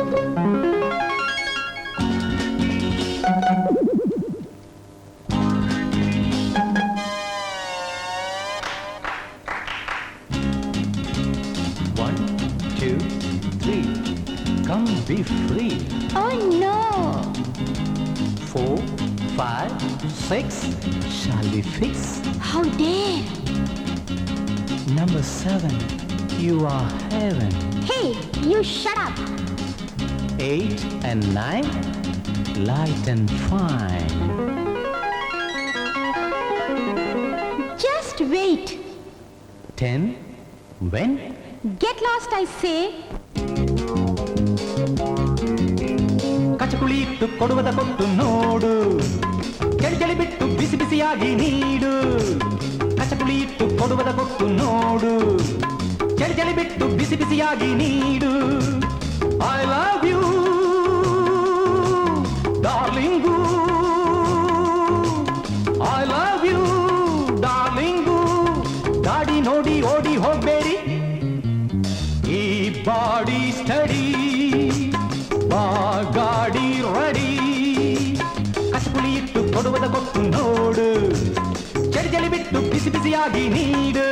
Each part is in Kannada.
One, two, three. Come be free. Oh no! 4, 5, 6. Shall we fix? How dare! Number 7. You are heaven. Hey, you shut up! 8 and 9. Light and fine. Just wait. 10. When? Get lost, I say. ಕಚಕುಳಿ ಇಟ್ಟು ಕೊಡುವದ ಕೊಟ್ಟು ನೋಡು, ಚಳಿ ಚಳಿ ಬಿಟ್ಟು ಬಿಸಿ ಬಿಸಿಯಾಗಿ ನೀಡು. ಕಚಕುಳಿ ಇಟ್ಟು ಕೊಡುವದ ಕೊಟ್ಟು ನೋಡು, ಚಳಿ ಚಳಿ ಬಿಟ್ಟು ಬಿಸಿ ಬಿಸಿಯಾಗಿ ನೀಡು. I love you darling, I love you darling. ಗಾಡಿ ನೋಡಿ ಓಡಿ ಹೋಗ್ಬೇಡಿ, ಈ ಬಾಡಿ ಸ್ಟಡಿ, ಬಾ ಗಾಡಿ ರೆಡಿ. ಕಚಕುಳಿ ಇಟ್ಟು ಕೊಡುವದ ಕೊಟ್ಟು ನೋಡು, ಚಳಿ ಚಳಿ ಬಿಟ್ಟು ಬಿಸಿ ಬಿಸಿಯಾಗಿ ನೀಡು.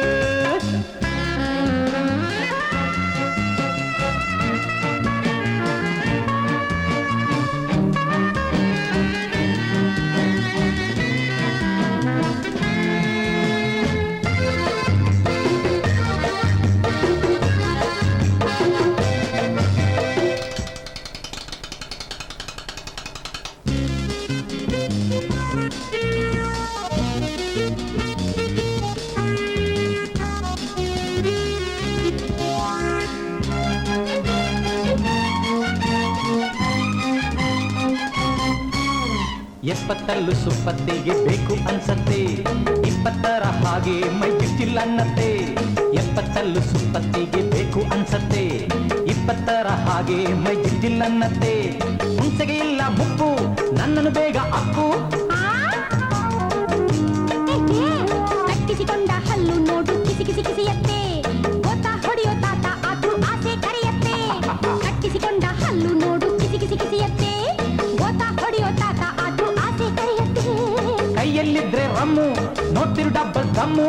ಎಪ್ಪತ್ತಲ್ಲೂ ಸುಪ್ಪತ್ತಿಗೆ ಬೇಕು ಅನ್ಸತ್ತೆ, 20ರ ಹಾಗೆ ಮೈ ಗಿಟ್ಟಿಲ್ಲ ಅನ್ನತ್ತೆ. ಎಪ್ಪತ್ತಲ್ಲೂ ಸುಪ್ಪತ್ತಿಗೆ ಬೇಕು ಅನ್ಸತ್ತೆ, 20ರ ಹಾಗೆ ಮೈ ಗಿಟ್ಟಿಲ್ಲ ಅನ್ನತ್ತೆ. ಹುಣಸೆಗೆ ಇಲ್ಲ ಮುಪ್ಪು, ನನ್ನನ್ನು ಬೇಗ ಅಪ್ಪು. ಕಟ್ಟಿಸಿಕೊಂಡ ಹಲ್ಲು ನೋಡು ಕಿಸಿ ಕಿಸಿ ಕಿಸಿಯತ್ತೆ, ಗೋತ ಹೊಡೆಯೋ ತಾತ ಆದ್ರೂ ಆಸೆ ಕರೆಯತ್ತೆ. ಕಟ್ಟಿಸಿಕೊಂಡ ಹಲ್ಲು ನೋಡು ಕಿಸಿ ಕಿಸಿ ಕಿಸಿಯತ್ತೆ, ಗೋತ ಹೊಡೆಯೋ ತಾತ ಆದ್ರೂ ಆಸೆ ಕರೆಯತ್ತೆ. ಕೈಯಲ್ಲಿದ್ರೆ ರಮ್ಮು, ನೋಡ್ತಿರು ಡಬ್ಬಲ್ ದಮ್ಮು.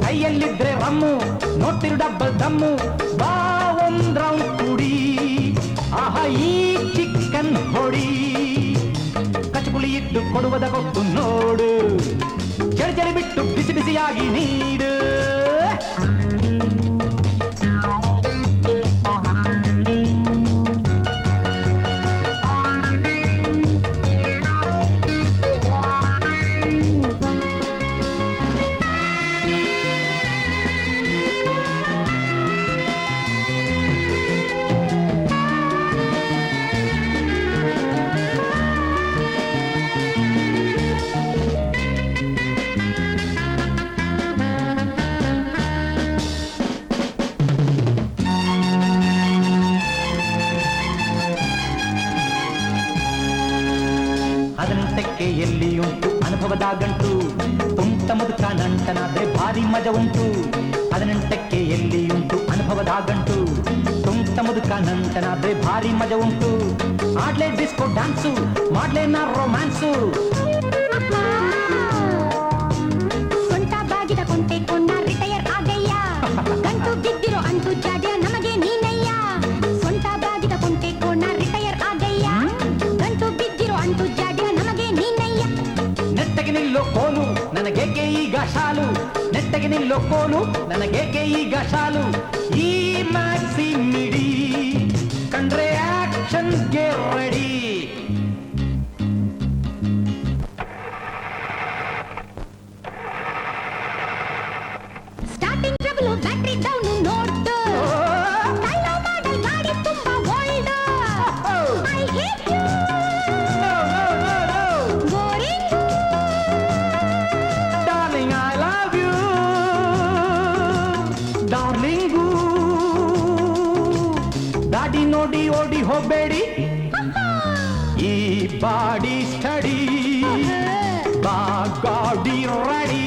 ಕೈಯಲ್ಲಿದ್ರೆ ರಮ್ಮು, ನೋಡ್ತಿರು ಡಬ್ಬಲ್ ದಮ್ಮು. ಬಾ ಒಂದ್ ರೌಂಡ್ ಕುಡಿ, ಆಹಾ ಈ ಚಿಕ್ಕನ್ ಹೊಡಿ. ಕಚಕುಳಿ ಇಟ್ಟು ಕೊಡುವದ ಕೊಟ್ಟು ನೋಡು, ಚಳಿ ಚಳಿ ಬಿಟ್ಟು ಬಿಸಿ ಬಿಸಿಯಾಗಿ ನೀಡು. ಅದನಂತಕ್ಕೆ ಎಲ್ಲಿಯುಂಟು ಅನುಭವದ ಗಂಟು, ತುಂಟ ಮುದುಕ ನಂಟನಾದ್ರೆ ಭಾರಿ ಮಜ ಉಂಟು. 18ಕ್ಕೆ ಎಲ್ಲಿಯುಂಟು ಅನುಭವದ ಗಂಟು, ತುಂಟ ಮುದುಕ ನಂಟನಾದ್ರೆ ಭಾರಿ ಮಜ ಉಂಟು. ಆಡ್ಲೇ ಡಿಸ್ಕೋ ಡ್ಯಾನ್ಸು, ಮಾಡ್ಲೇ ನಾ ರೊಮ್ಯಾನ್ಸು. ಸೊಂಟ ಬಾಗಿದ ಕೊಂಟೆ ಕೊಂಡ ರಿಟೈರ್ ಆಗಯ್ಯ, ಗಂಟು ಬಿದ್ದಿರೋ ಅಂಟು ಜಾಡ್ಯ ನಮಗೆ ನೀನಯ್ಯ. ಸೊಂಟ ಬಾಗಿದ ಕೊಂಟೆ ಕೊಂಡ ರಿಟೈರ್ ಆಗಯ್ಯ, ಗಂಟು ಬಿದ್ದಿರೋ ಅಂಟು ಜಾಡ್ಯ ನಮಗೆ ನೀನಯ್ಯ. ನೆಟ್ಟಗೆ ನಿಲ್ಲೋ ಕೋಲು, ನನಗೇಕೆ ಈಗ ಶಾಲು. ನೆಟ್ಟಗೆ ನಿಲ್ಲೋ ಕೋಲು, ನನಗೇಕೆ ಈಗ ಶಾಲು. ಈ ಮ್ಯಾಕ್ಸಿ ಮಿಡಿ, ಕಂಡ್ರೆ ಆಕ್ಷನ್ಗೆ ready. Starting trouble battery down ನೋಡು, ಟೈಲೋ ಮಾಡೆಲ್ ಗಾಡಿ ತುಂಬಾ old. I hate you boring. Darling I love you darling. ಗಾಡಿ ನೋಡಿ ಓಡಿ ಹೋಗ್ಬೇಡಿ, ಈ ಬಾಡಿ ಸ್ಟಡಿ, ಬಾ ಗಾಡಿ ರೆಡಿ.